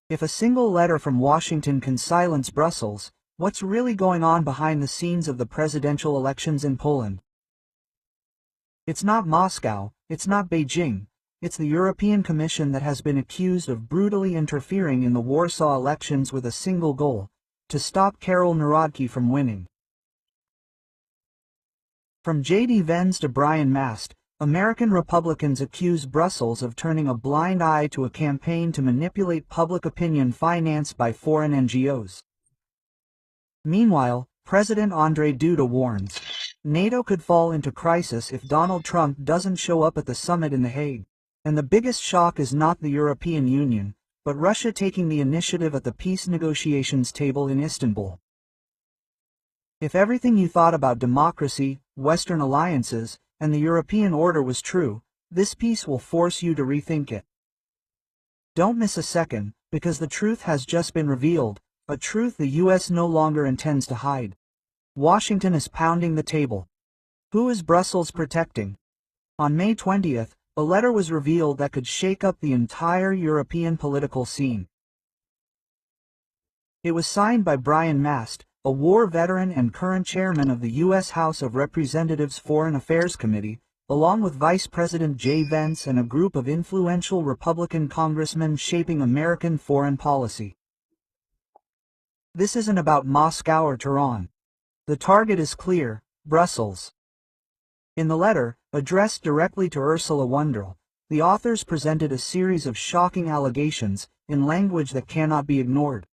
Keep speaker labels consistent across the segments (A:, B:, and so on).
A: If a single letter from Washington can silence Brussels, what's really going on behind the scenes of the presidential elections in Poland? It's not Moscow, it's not Beijing, it's the European Commission that has been accused of brutally interfering in the Warsaw elections with a single goal: to stop Karol Nawrocki from winning. From J.D. Vance to Brian Mast, American Republicans accuse Brussels of turning a blind eye to a campaign to manipulate public opinion financed by foreign NGOs. Meanwhile, President Andrzej Duda warns, NATO could fall into crisis if Donald Trump doesn't show up at the summit in The Hague. And the biggest shock is not the European Union, but Russia taking the initiative at the peace negotiations table in Istanbul. If everything you thought about democracy, Western alliances, and the European order was true, this piece will force you to rethink it. Don't miss a second, because the truth has just been revealed, a truth the US no longer intends to hide. Washington is pounding the table. Who is Brussels protecting? On May 20th, a letter was revealed that could shake up the entire European political scene. It was signed by Brian Mast, a war veteran and current chairman of the U.S. House of Representatives Foreign Affairs Committee, along with Vice President J. Vance and a group of influential Republican congressmen shaping American foreign policy. This isn't about Moscow or Tehran. The target is clear: Brussels. In the letter, addressed directly to Ursula von der Leyen, the authors presented a series of shocking allegations, in language that cannot be ignored.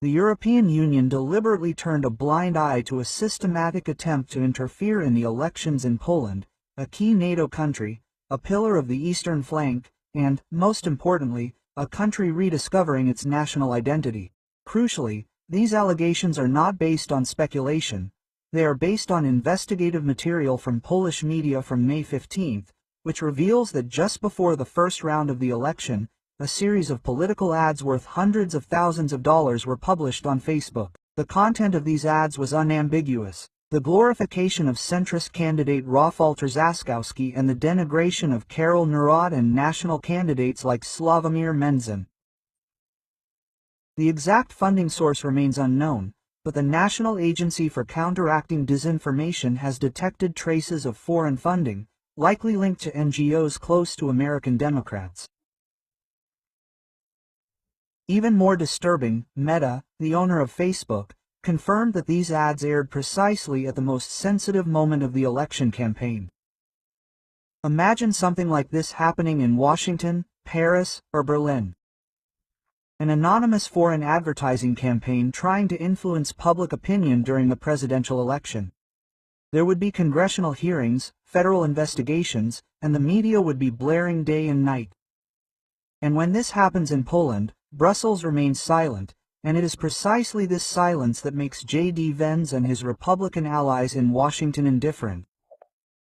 A: The European Union deliberately turned a blind eye to a systematic attempt to interfere in the elections in Poland, a key NATO country, a pillar of the eastern flank, and, most importantly, a country rediscovering its national identity. Crucially, these allegations are not based on speculation. They are based on investigative material from Polish media from May 15th, which reveals that just before the first round of the election, a series of political ads worth hundreds of thousands of dollars were published on Facebook. The content of these ads was unambiguous: the glorification of centrist candidate Rafał Trzaskowski and the denigration of Karol Nawrocki and national candidates like Sławomir Mencen. The exact funding source remains unknown, but the National Agency for Counteracting Disinformation has detected traces of foreign funding, likely linked to NGOs close to American Democrats. Even more disturbing, Meta, the owner of Facebook, confirmed that these ads aired precisely at the most sensitive moment of the election campaign. Imagine something like this happening in Washington, Paris, or Berlin. An anonymous foreign advertising campaign trying to influence public opinion during the presidential election. There would be congressional hearings, federal investigations, and the media would be blaring day and night. And when this happens in Poland, Brussels remains silent, and it is precisely this silence that makes J.D. Vance and his Republican allies in Washington indifferent.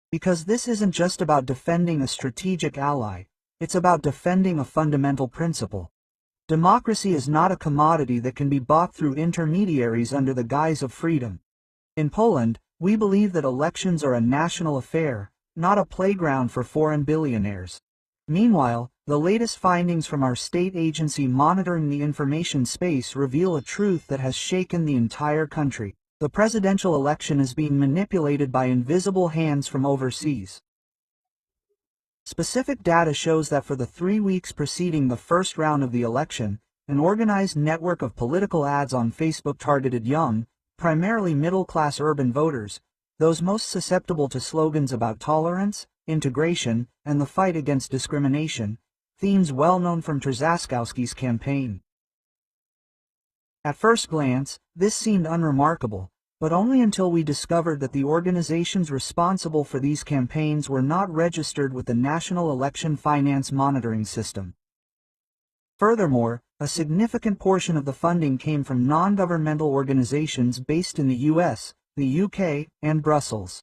A: Because this isn't just about defending a strategic ally, it's about defending a fundamental principle. Democracy is not a commodity that can be bought through intermediaries under the guise of freedom. In Poland, we believe that elections are a national affair, not a playground for foreign billionaires. Meanwhile, the latest findings from our state agency monitoring the information space reveal a truth that has shaken the entire country. The presidential election is being manipulated by invisible hands from overseas. Specific data shows that for the 3 weeks preceding the first round of the election, an organized network of political ads on Facebook targeted young, primarily middle-class urban voters, those most susceptible to slogans about tolerance, integration, and the fight against discrimination, themes well known from Trzaskowski's campaign. At first glance, this seemed unremarkable, but only until we discovered that the organizations responsible for these campaigns were not registered with the National Election Finance Monitoring System. Furthermore, a significant portion of the funding came from non-governmental organizations based in the US, the UK, and Brussels.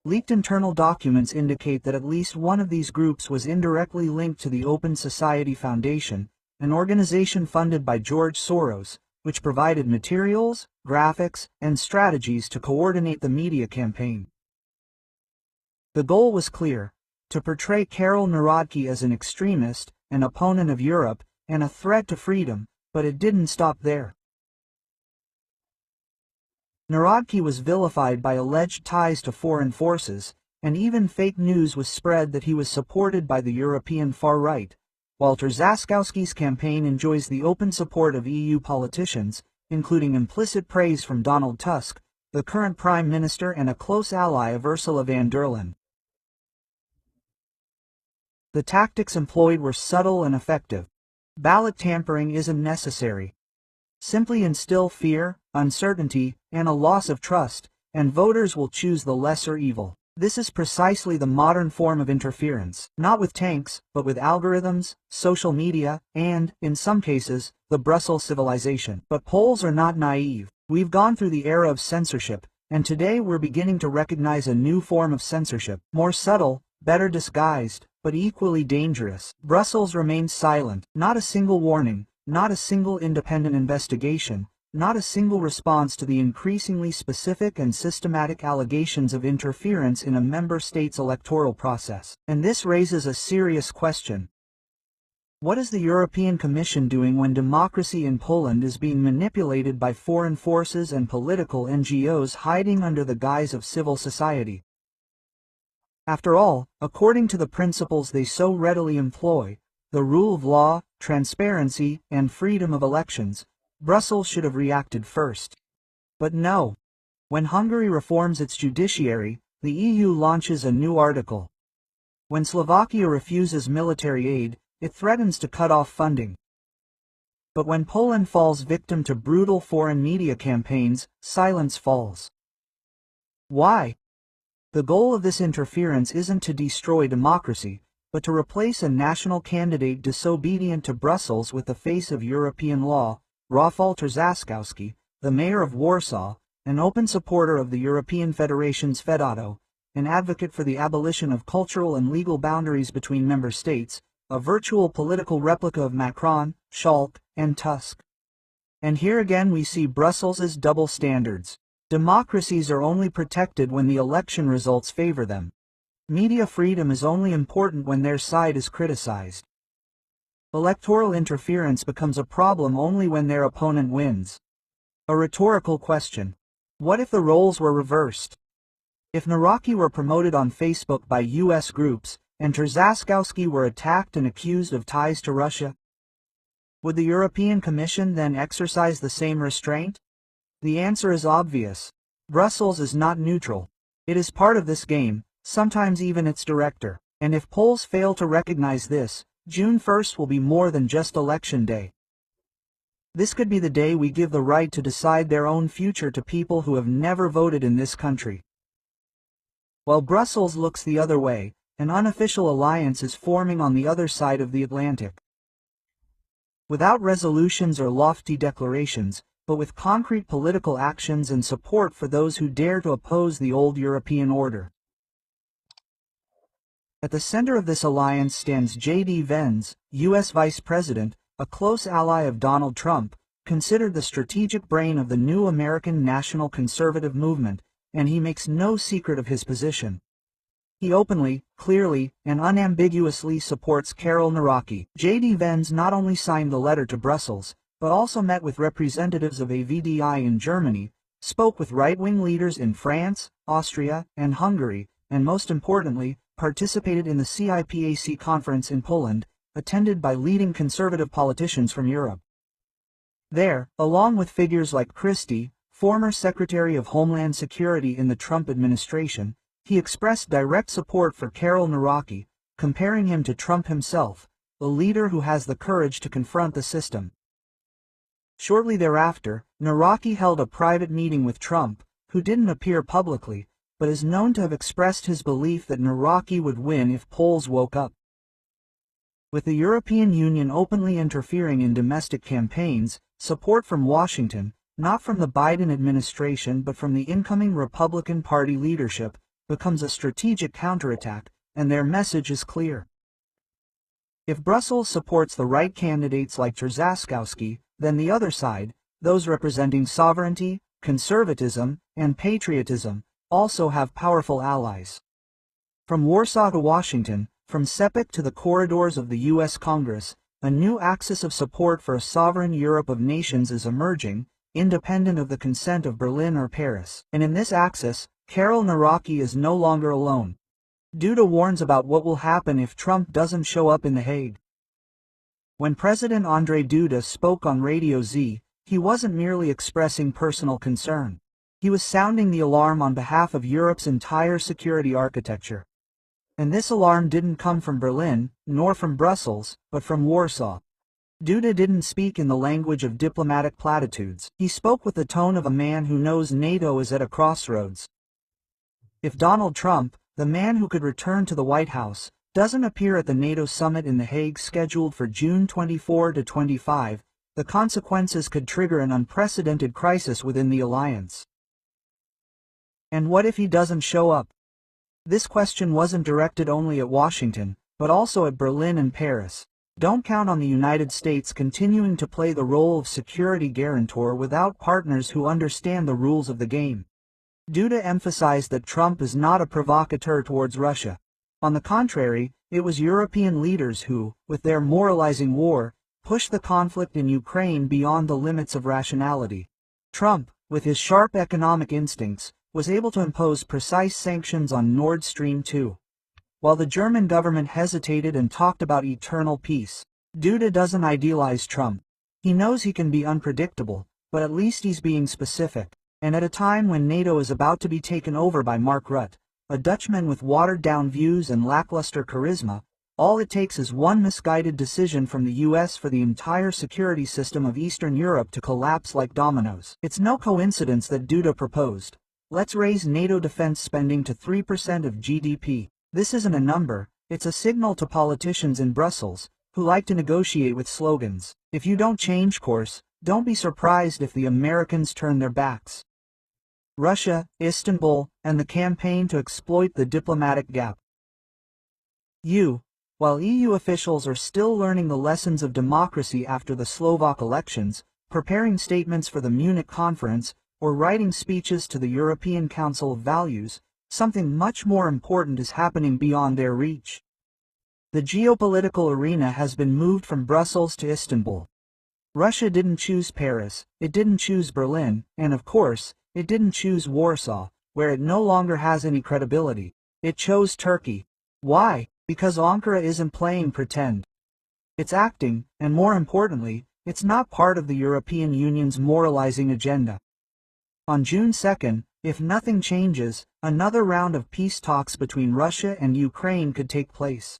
A: Leaked internal documents indicate that at least one of these groups was indirectly linked to the Open Society Foundation, an organization funded by George Soros, which provided materials, graphics, and strategies to coordinate the media campaign. The goal was clear: to portray Karol Nawrocki as an extremist, an opponent of Europe, and a threat to freedom, but it didn't stop there. Narodki was vilified by alleged ties to foreign forces, and even fake news was spread that he was supported by the European far-right. While Trzaskowski's campaign enjoys the open support of EU politicians, including implicit praise from Donald Tusk, the current Prime Minister and a close ally of Ursula von der Leyen. The tactics employed were subtle and effective. Ballot tampering isn't necessary. Simply instill fear, uncertainty, and a loss of trust, and voters will choose the lesser evil. This is precisely the modern form of interference, not with tanks, but with algorithms, social media, and, in some cases, the Brussels civilization. But Poles are not naive. We've gone through the era of censorship, and today we're beginning to recognize a new form of censorship, more subtle, better disguised, but equally dangerous. Brussels remains silent, not a single warning, not a single independent investigation, not a single response to the increasingly specific and systematic allegations of interference in a member state's electoral process. And this raises a serious question. What is the European Commission doing when democracy in Poland is being manipulated by foreign forces and political NGOs hiding under the guise of civil society? After all, according to the principles they so readily employ, the rule of law, transparency, and freedom of elections, Brussels should have reacted first. But no. When Hungary reforms its judiciary, the EU launches a new article. When Slovakia refuses military aid, it threatens to cut off funding. But when Poland falls victim to brutal foreign media campaigns, silence falls. Why? The goal of this interference isn't to destroy democracy, but to replace a national candidate disobedient to Brussels with the face of European law. Rafał Trzaskowski, the mayor of Warsaw, an open supporter of the European Federation's Fedato, an advocate for the abolition of cultural and legal boundaries between member states, a virtual political replica of Macron, Schalke, and Tusk. And here again we see Brussels's double standards. Democracies are only protected when the election results favor them. Media freedom is only important when their side is criticized. Electoral interference becomes a problem only when their opponent wins. A rhetorical question. What if the roles were reversed? If Narodki were promoted on Facebook by US groups, and Trzaskowski were attacked and accused of ties to Russia? Would the European Commission then exercise the same restraint? The answer is obvious. Brussels is not neutral. It is part of this game, sometimes even its director. And if Poles fail to recognize this, June 1st will be more than just election day. This could be the day we give the right to decide their own future to people who have never voted in this country. While Brussels looks the other way, an unofficial alliance is forming on the other side of the Atlantic. Without resolutions or lofty declarations, but with concrete political actions and support for those who dare to oppose the old European order. At the center of this alliance stands J.D. Vance, U.S. Vice President, a close ally of Donald Trump, considered the strategic brain of the new American national conservative movement, and he makes no secret of his position. He openly, clearly, and unambiguously supports Karol Nawrocki. J.D. Vance not only signed the letter to Brussels, but also met with representatives of AVDI in Germany, spoke with right-wing leaders in France, Austria, and Hungary, and most importantly, participated in the CIPAC conference in Poland, attended by leading conservative politicians from Europe. There, along with figures like Christie, former Secretary of Homeland Security in the Trump administration, he expressed direct support for Karol Nawrocki, comparing him to Trump himself, the leader who has the courage to confront the system. Shortly thereafter, Nawrocki held a private meeting with Trump, who didn't appear publicly, but is known to have expressed his belief that Nawrocki would win if Poles woke up. With the European Union openly interfering in domestic campaigns, support from Washington, not from the Biden administration but from the incoming Republican Party leadership, becomes a strategic counterattack, and their message is clear. If Brussels supports the right candidates like Trzaskowski, then the other side, those representing sovereignty, conservatism, and patriotism, also have powerful allies. From Warsaw to Washington, from CEPIC to the corridors of the U.S. Congress, A new axis of support for a sovereign Europe of nations is emerging, independent of the consent of Berlin or Paris. And in this axis, Karol Nawrocki is no longer alone. Duda warns about what will happen if Trump doesn't show up in The Hague. When President Andrzej Duda spoke on Radio Z, he wasn't merely expressing personal concern. He was sounding the alarm on behalf of Europe's entire security architecture. And this alarm didn't come from Berlin, nor from Brussels, but from Warsaw. Duda didn't speak in the language of diplomatic platitudes. He spoke with the tone of a man who knows NATO is at a crossroads. If Donald Trump, the man who could return to the White House, doesn't appear at the NATO summit in The Hague scheduled for June 24 to 25, the consequences could trigger an unprecedented crisis within the alliance. And what if he doesn't show up? This question wasn't directed only at Washington, but also at Berlin and Paris. Don't count on the United States continuing to play the role of security guarantor without partners who understand the rules of the game. Duda emphasized that Trump is not a provocateur towards Russia. On the contrary, it was European leaders who, with their moralizing war, pushed the conflict in Ukraine beyond the limits of rationality. Trump, with his sharp economic instincts, was able to impose precise sanctions on Nord Stream 2. While the German government hesitated and talked about eternal peace, Duda doesn't idealize Trump. He knows he can be unpredictable, but at least he's being specific. And at a time when NATO is about to be taken over by Mark Rutte, a Dutchman with watered-down views and lackluster charisma, all it takes is one misguided decision from the US for the entire security system of Eastern Europe to collapse like dominoes. It's no coincidence that Duda proposed, let's raise NATO defense spending to 3% of GDP. This isn't a number, it's a signal to politicians in Brussels, who like to negotiate with slogans. If you don't change course, don't be surprised if the Americans turn their backs. Russia, Istanbul, and the campaign to exploit the diplomatic gap. While EU officials are still learning the lessons of democracy after the Slovak elections, preparing statements for the Munich conference, or writing speeches to the European Council of Values, something much more important is happening beyond their reach. The geopolitical arena has been moved from Brussels to Istanbul. Russia didn't choose Paris, it didn't choose Berlin, and of course, it didn't choose Warsaw, where it no longer has any credibility. It chose Turkey. Why? Because Ankara isn't playing pretend. It's acting, and more importantly, it's not part of the European Union's moralizing agenda. On June 2, if nothing changes, another round of peace talks between Russia and Ukraine could take place.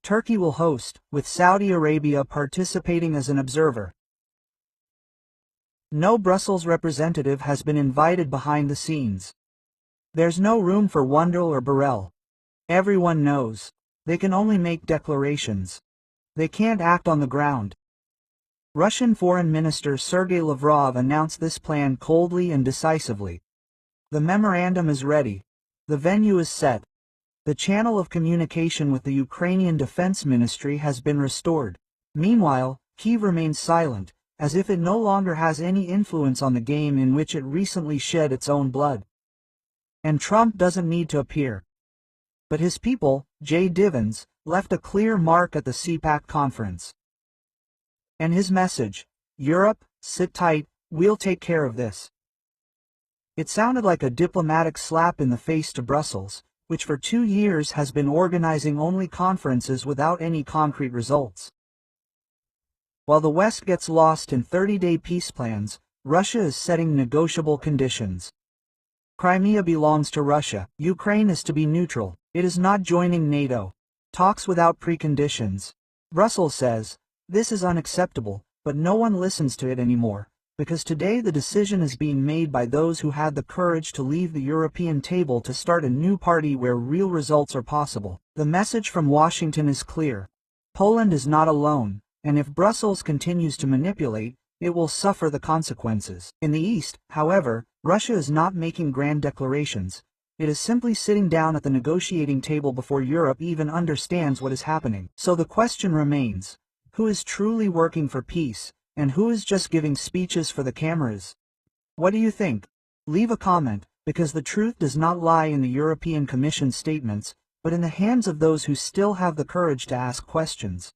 A: Turkey will host, with Saudi Arabia participating as an observer. No Brussels representative has been invited behind the scenes. There's no room for Wandel or Borrell. Everyone knows. They can only make declarations. They can't act on the ground. Russian Foreign Minister Sergei Lavrov announced this plan coldly and decisively. The memorandum is ready. The venue is set. The channel of communication with the Ukrainian Defense Ministry has been restored. Meanwhile, Kyiv remains silent, as if it no longer has any influence on the game in which it recently shed its own blood. And Trump doesn't need to appear. But his people, Jay Divins, left a clear mark at the CPAC conference. And his message, Europe, sit tight, we'll take care of this. It sounded like a diplomatic slap in the face to Brussels, which for 2 years has been organizing only conferences without any concrete results. While the West gets lost in 30-day peace plans, Russia is setting negotiable conditions. Crimea belongs to Russia. Ukraine is to be neutral. It is not joining NATO. Talks without preconditions. Brussels says, this is unacceptable, but no one listens to it anymore, because today the decision is being made by those who had the courage to leave the European table to start a new party where real results are possible. The message from Washington is clear. Poland is not alone, and if Brussels continues to manipulate, it will suffer the consequences. In the East, however, Russia is not making grand declarations. It is simply sitting down at the negotiating table before Europe even understands what is happening. So the question remains, who is truly working for peace, and who is just giving speeches for the cameras? What do you think? Leave a comment, because the truth does not lie in the European Commission statements, but in the hands of those who still have the courage to ask questions.